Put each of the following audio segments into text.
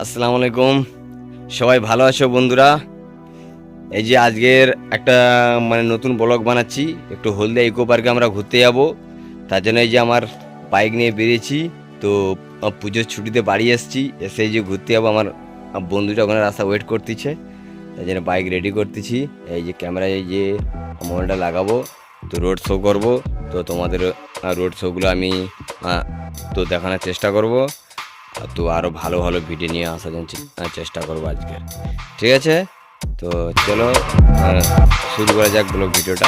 আসসালামু আলাইকুম। সবাই ভালো আছো বন্ধুরা? এই যে আজকের একটা নতুন ব্লগ বানাচ্ছি। একটু হলদিয়া ইকো পার্কে আমরা ঘুরতে যাব। তার জন্য এই যে আমার বাইক নিয়ে বেরিয়েছি। তো পুজোর ছুটিতে বাড়ি এসেছি, এসে এই যে ঘুরতে যাবো। আমার বন্ধুটা ওখানে রাস্তা ওয়েট করতেছে, তাই জন্য বাইক রেডি করতেছি। এই যে ক্যামেরায় এই যে মোবাইলটা লাগাবো, তো রোড শো করব। তো তোমাদের রোড শোগুলো আমি তো দেখানোর চেষ্টা করব। তো আরও ভালো ভালো ভিডিও নিয়ে আসার জন্য চেষ্টা করবো আজকে। ঠিক আছে, তো চলো শুরু করা যাক ব্লগ ভিডিওটা।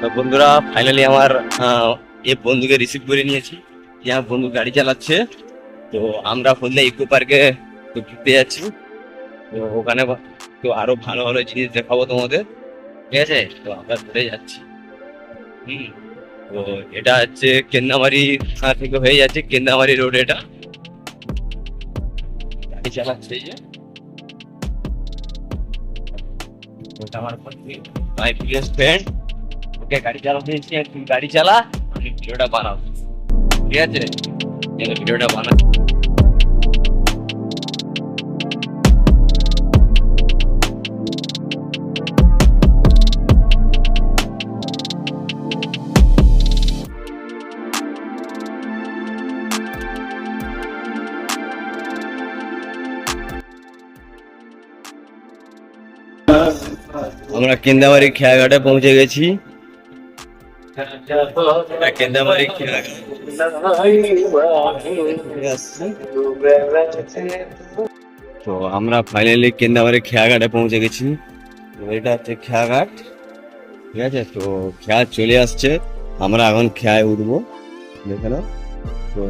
তো বন্ধুরা, ফাইনালি আমার এই বন্ধুকে রিসিভ করে নিয়েছি। যে আমার বন্ধু গাড়ি চালাচ্ছে। তো আমরা হলদিয়া ইকো পার্কে ঘুরতে যাচ্ছি। তো ওখানে তো আরো ভালো ভালো জিনিস দেখাবো তোমাদের। ঠিক আছে, তো আমরা ঘুরে যাচ্ছি। হুম, তো এটা হচ্ছে কেন্দামারি থেকে হয়ে যাচ্ছে কেন্দামারি রোড। এটা গাড়ি চালাচ্ছে এই যে ওটা আমার মাই প্রিভিয়াস ফ্রেন্ড। ওকে গাড়ি চালাতে দিয়েছি, তুই গাড়ি চালা, আমি ভিডিওটা বানাবো। ঠিক আছে, ভিডিওটা বানা। আমরা কেন্দামারি খেয়াঘাটে পৌঁছে গেছি। কেন্দামারি খেয়াঘাট। তো আমরা ফাইনালি কেন্দামারি খেয়াঘাটে পৌঁছে গেছি। এটা হচ্ছে খেয়াঘাট। ঠিক আছে, তো খেয়া চলে আসছে। আমরা এখন খেয়ায় উঠবো, দেখে নাও। তো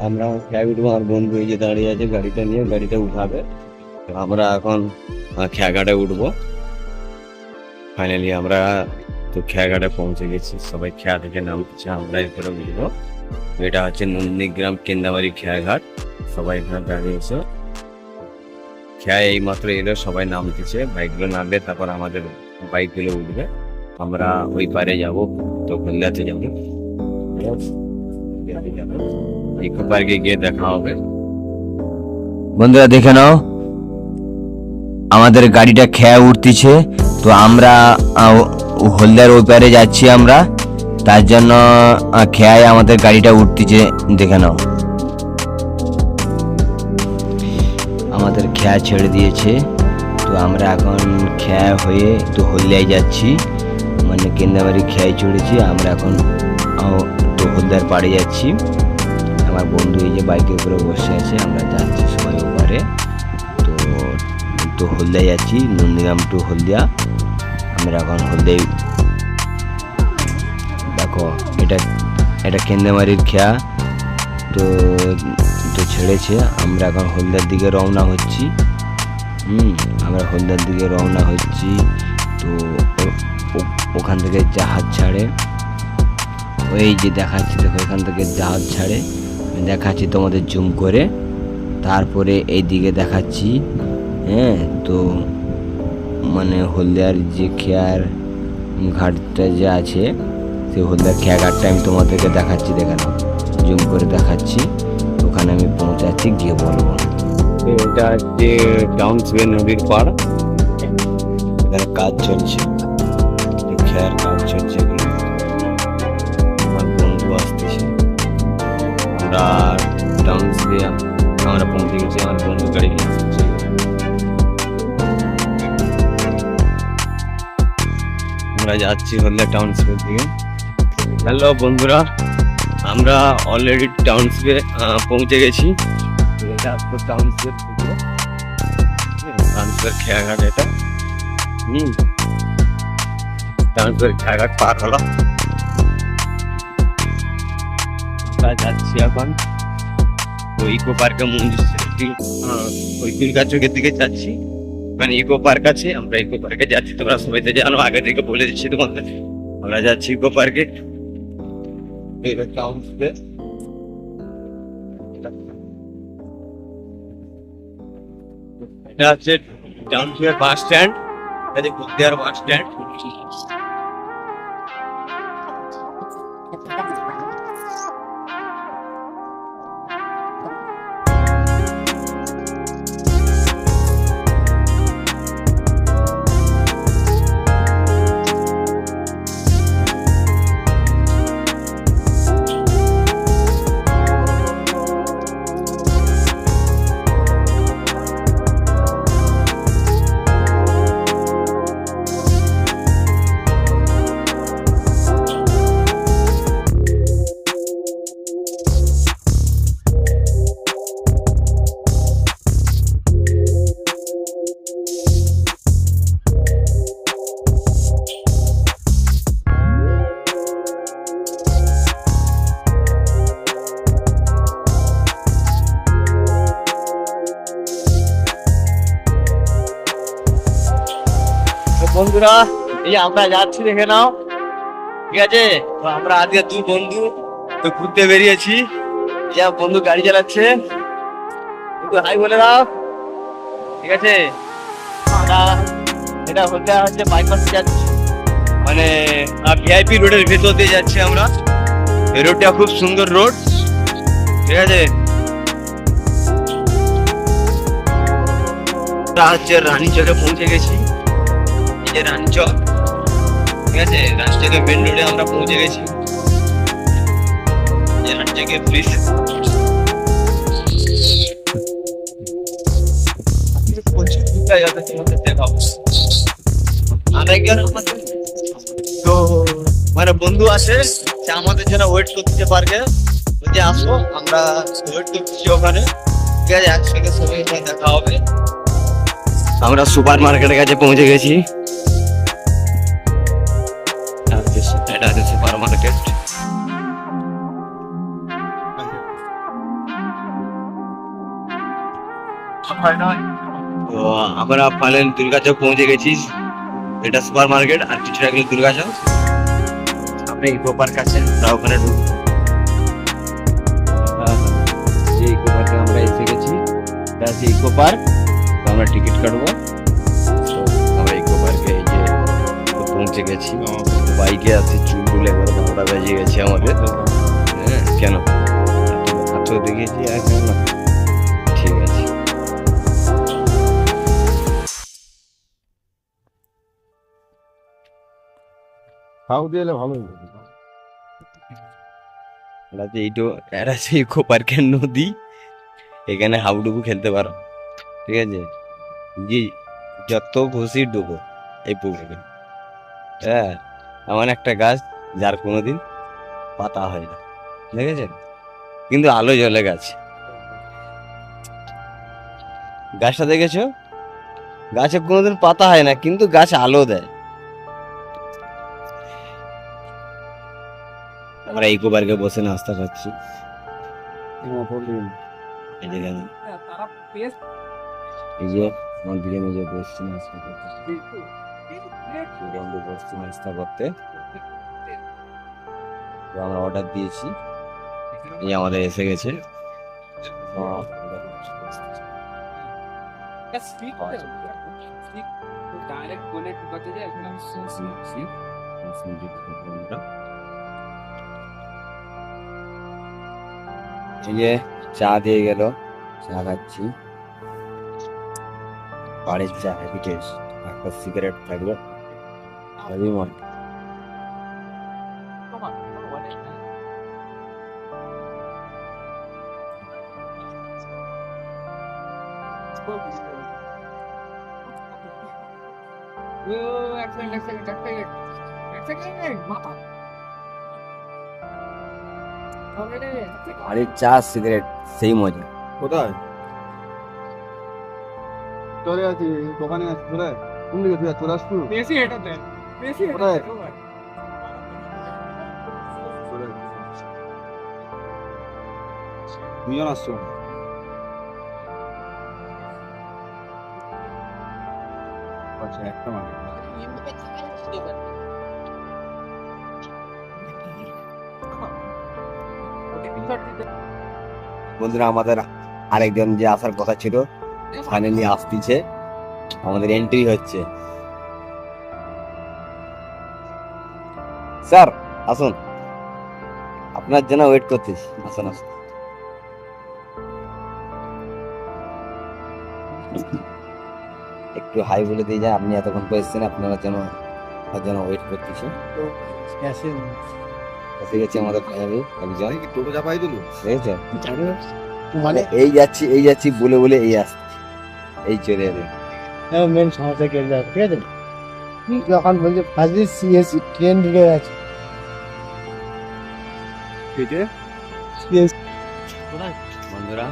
আমরা এখন খেয়ায় উঠবো, আমার বন্ধু এই যে দাঁড়িয়ে আছে গাড়িটা নিয়ে, গাড়িটা উঠাবে। তো আমরা এখন খেয়াঘাটে উঠবো। ফাইনালি আমরা তো খেয়াঘাটে পৌঁছে গেছি, সবাই খেয়া থেকে নামছে, আমরা এরপরে উঠবো। এটা হচ্ছে নন্দীগ্রাম কেন্দামারি খেয়াঘাট, সবাই এখানে দাঁড়িয়েছে। খেয়ায় এই মাত্র এলো, সবাই নামতেছে, বাইকগুলো নামবে, তারপর আমাদের বাইকগুলো উঠবে। আমরা ওই পারে যাব, তো হলদিয়াতে যাবো, ইকো পার্কে গিয়ে দেখা হবে। বন্ধুরা দেখে নাও, আমাদের গাড়িটা খেয়া উঠতেছে, তো আমরা হলদিয়ার ওই পারে যাচ্ছি আমরা, তার জন্য খেয়ায় আমাদের গাড়িটা উঠতেছে, দেখে নাও। আমাদের খেয়া ছেড়ে দিয়েছে, তো আমরা এখন খেয়া হয়ে তো হলদিয়ায় যাচ্ছি, মানে কেন্দামারি খেয়ায় চড়েছি আমরা এখন, তো হলদিয়ার পাড়ে যাচ্ছি। আমার বন্ধু এই যে বাইকের উপরে বসে আছে, আমরা যাচ্ছি সবাই ওপারে। তো হলদিয়া যাচ্ছি, নন্দীগ্রাম টু হলদিয়া। আমরা এখন হলদিয়ায়, দেখো এটা কেন্দামারির খেয়া, তো ছেড়েছে। আমরা এখন হলদিয়ার দিকে রওনা হচ্ছি। আমরা হলদিয়ার দিকে রওনা হচ্ছি। তো ওখান থেকে জাহাজ ছাড়ে, ওই যে দেখাচ্ছি, দেখো এখান থেকে জাহাজ ছাড়ে, দেখাচ্ছি তোমাদের জুম করে। তারপরে এই দিকে দেখাচ্ছি, হ্যাঁ। তো মানে হলদিয়ার যে খেয়ার ঘাটটা যে আছে, সেই হলদিয়ার খেয়া ঘাটটা আমি তোমাদেরকে দেখাচ্ছি, দেখে নাও, জুম করে দেখাচ্ছি। ওখানে আমি পৌঁছাচ্ছি, গিয়ে বলবো। এটা হচ্ছে ডাউনসবে নদীর পাড়, এখানে কাজ চলছে, খেয়ার কাজ চলছে। আমার বন্ধু আসতেছে, আমরা ডাউনসবে আমরা পৌঁছে গেছি, আমার বন্ধু গাড়ি নিয়ে আসছে। আমরা যাচ্ছি হলদিয়া টাউনশিপের দিকে। হ্যালো বন্ধুরা, আমরা অলরেডি টাউনশিপে পৌঁছে গেছি। এটা টাউনশিপের খেয়াঘাট, এটা টাউনশিপের খেয়াঘাট পার হলো। আমরা যাচ্ছি এখন ওই ইকো পার্কে, ওই দুর্গা চোখের দিকে যাচ্ছি, ওখানে ইকো পার্ক আছে। আমরা ইকো পার্কে যাচ্ছি, তোমরা সবাই তো জানো, আগে থেকে বলে দিচ্ছি তোমাদের। আমরা যাচ্ছি ইকো পার্কে। এটা হচ্ছে টাউনশিপের বাস স্ট্যান্ড, এটা হলদিয়ার বাস স্ট্যান্ড। বন্ধুরা এই আমরা যাচ্ছি, দেখে নাও, ঠিক আছে। তো আমরা আজকে দুই বন্ধু তো ঘুরতে বেরিয়েছি। যা বন্ধু গাড়ি চালাচ্ছে, হাই বলে দাও, ঠিক আছে। আমরা এটা হচ্ছে বাইপাসে যাচ্ছি, মানে ভিআইপি রোডের ভেতর দিয়ে যাচ্ছি আমরা। এই রোডটা খুব সুন্দর রোড, ঠিক আছে। হচ্ছে রানী চকে পৌঁছে গেছি, এই যে রানী চক, ঠিক আছে। রানী চকে মেন রোডে আমরা পৌঁছে গেছি, রানী চকে ব্রিজ। তো মানে বন্ধু আছে, আমাদের জন্য ওয়েট করতে পারবে, যদি আসো, আমরা ওয়েট করতেছি ওখানে, ঠিক আছে। একসঙ্গে সবাই দেখা হবে। আমরা সুপার মার্কেটের কাছে পৌঁছে গেছি, এটা হচ্ছে সুপার মার্কেট। তো আমরা ফাইনাল দুর্গাচক পৌঁছে গেছি। এটা সুপার মার্কেট আর কিছু রাখলে দুর্গাচক। আপনি ইকো পার্ক আছেন তা ওখানে ঢুকবো। যে ইকো পার্কে আমরা এসে গেছি, এটা আছে ইকো পার্ক। তো আমরা টিকিট কাটবো। তো আমরা ইকো পার্কে এই যে পৌঁছে গেছি। বাইকে আছে চুলগুলো এবার 12টা বেজে গেছে আমাদের। হ্যাঁ কেন তো দেখেছি এখন না, ঠিক আছে। খাও দিলে ভালো এটা আছে ইকো পার্কের নদী। এখানে হাবুডুবু খেলতে পারো, ঠিক আছে। জি, যত খুশি ডুবো এই পুকুরে। হ্যাঁ, এমন একটা গাছ যার কোনোদিন পাতা হয় না, দেখেছেন, কিন্তু আলো জ্বলে গেছে। গাছটা দেখেছো? গাছে কোনোদিন পাতা হয় না, কিন্তু গাছ আলো দেয়। আমরা ইকো পার্কে বসে নাস্তা খাচ্ছি। এই যে দেখেন, এই যে মন্দিরে মেজে বসছি নাস্তা করতে, বন্ধু বসছি নাস্তা করতে। তো আমরা অর্ডার দিয়েছি, এই আমাদের এসে গেছে। এই যে চা দিয়ে গেল, চা খাচ্ছি। বাড়ির চা হ্যাপি টেস্ট, একটা সিগারেট থাকবে হেভি মনে। বাড়ির চা সিগারেট সেই মজা। কোথায় চলে আছি? দোকানে আছি। কোথায়? কোন দিকে তুই চলে আসবি? বেশি এটা দেন, বেশি কোথায়? দুজন আসছো? আচ্ছা, একটা মানে বন্ধুরা, আমাদের আরেকজন যে আসার কথা ছিল ফাইনালি আসতেছে, আমাদের এন্ট্রি হচ্ছে। স্যার আসুন, আপনার জন্য ওয়েট করতেছি। আসুন আসুন। একটু হাই বলে দিয়ে যায়, আপনি এতক্ষণ তো এসেছেন, আপনার জন্য ওয়েট করতেছি। এসে গেছে আমাদের ফাইনালি একজন। টোটো চাপাই দিল, দেখেছেন, মানে এই যাচ্ছি বলে বলে এই আসছে, এই চলে এলে। মেন সমস্যা কেটে যাবে, ঠিক আছে। যখন বলছে ফার্স্ট সিএসসি ট্রেন ঢুকে গেছে, বন্ধুরা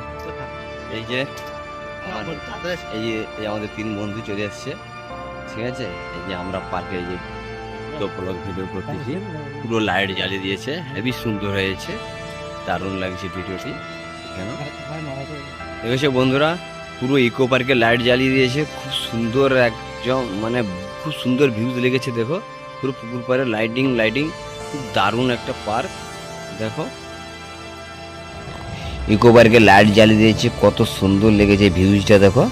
এই যে এই আমাদের 3 বন্ধু চলে আসছে, ঠিক আছে। এই যে আমরা পার্কে এই যে ব্লগ ভিডিও করতেছি, পুরো লাইট জ্বালিয়ে দিয়েছে, হেভি সুন্দর হয়েছে, দারুণ লাগছে ভিডিওটি। কেন দেখেছো বন্ধুরা, পুরো ইকো পার্কে লাইট জ্বালিয়ে দিয়েছে, খুব সুন্দর একদম, মানে খুব সুন্দর ভিউজ লেগেছে। দেখো পুরো পুকুর পাড়ে লাইটিং, খুব দারুণ একটা পার্ক। দেখো ইকো পার্কে লাইট জ্বালিয়ে দিয়েছে, কত সুন্দর লেগেছে ভিউজটা। দেখো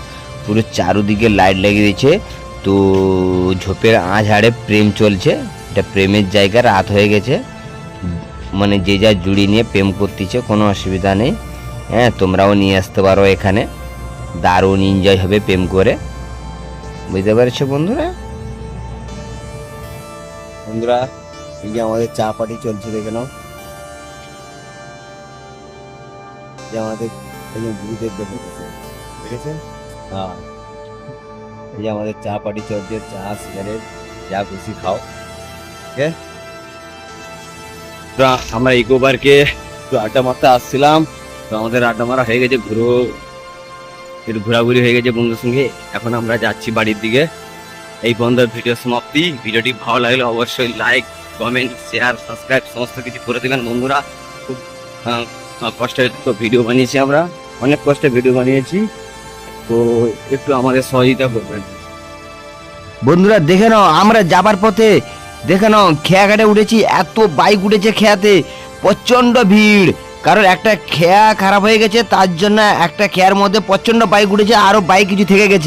পুরো চারুদিকে লাইট লাগিয়ে দিয়েছে। তো ঝোপের আঝাড়ে প্রেম চলছে, এটা প্রেমের জায়গা, রাত হয়ে গেছে, মানে যে যা জুড়ি নিয়ে প্রেম করতেছে, কোনো অসুবিধা নেই। হ্যাঁ, তোমরাও নিয়ে আসতে পারো এখানে, দারুণ এনজয় হবে প্রেম করে, বুঝতে পারছো বন্ধুরা। বন্ধুরা এই যে আমাদের চা পার্টি চলছে, দেখে নাও। যে আমাদের এই যে গুরুদেব দেখেছেন, হ্যাঁ, এই যে আমাদের চা পার্টি চলছে, চা সিগারেট যা খুশি খাও, ঠিক আছে। আমরা ইকো পার্কে একটু আড্ডা মারতে আসছিলাম, তো আমাদের আড্ডা মারা হয়ে গেছে, একটু ঘোরাঘুরি হয়ে গেছে বন্ধুর সঙ্গে। এখন আমরা যাচ্ছি বাড়ির দিকে। এই পর্যন্ত ভিডিও সমাপ্তি। ভিডিওটি ভালো লাগলে অবশ্যই লাইক, কমেন্ট, শেয়ার, সাবস্ক্রাইব সমস্ত কিছু করে দেবেন বন্ধুরা। খুব কষ্টে তো ভিডিও বানিয়েছি, আমরা অনেক কষ্টে ভিডিও বানিয়েছি। তো একটু আমাদের সহযোগিতা করবেন। বন্ধুরা দেখে নাও, আমরা যাবার পথে দেখে নাও খেয়াঘাটে উঠেছি, এত বাইক উঠেছে খেয়াতে, প্রচন্ড ভিড়। কারণ একটা খেয়া খারাপ হয়ে গেছে, তার জন্য একটা খেয়ার মধ্যে প্রচন্ড বাইক উঠেছে, আরো বাইক কিছু থেকে গেছে।